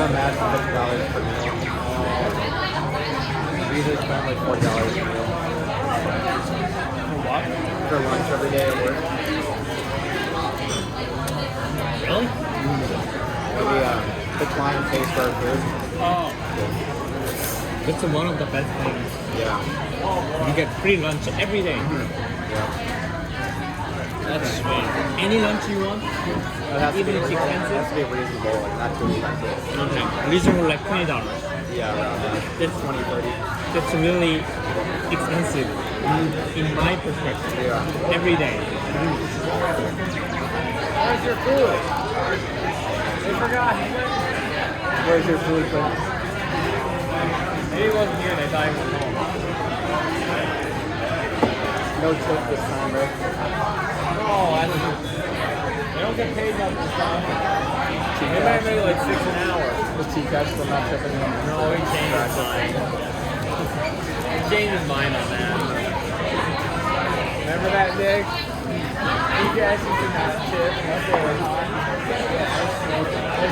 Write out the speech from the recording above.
our math is $50 per meal. We usually spend like $40 a meal What? for lunch every day at work. Really? The client pays for our food. Oh. That's one of the best things. Yeah. You get free lunch every day. Yeah. That's sweet. Any lunch you want? It has to Even be, if it's it has expensive? to be reasonable, like not too expensive. Okay. Reasonable like $20. Yeah, around that. That's 20, 30. That's really expensive in my perspective. Yeah. Every day. Where's your food? They forgot. Where's your food? Maybe he wasn't here. They thought he was home. No tip this time, right? Oh, they don't get paid much this time. They might make like $6 an hour. The T-Cash will not tip anyone. No, he changed his mind. He changed his mind on that. Remember that, Nick? T-Cash used to not tip. Okay.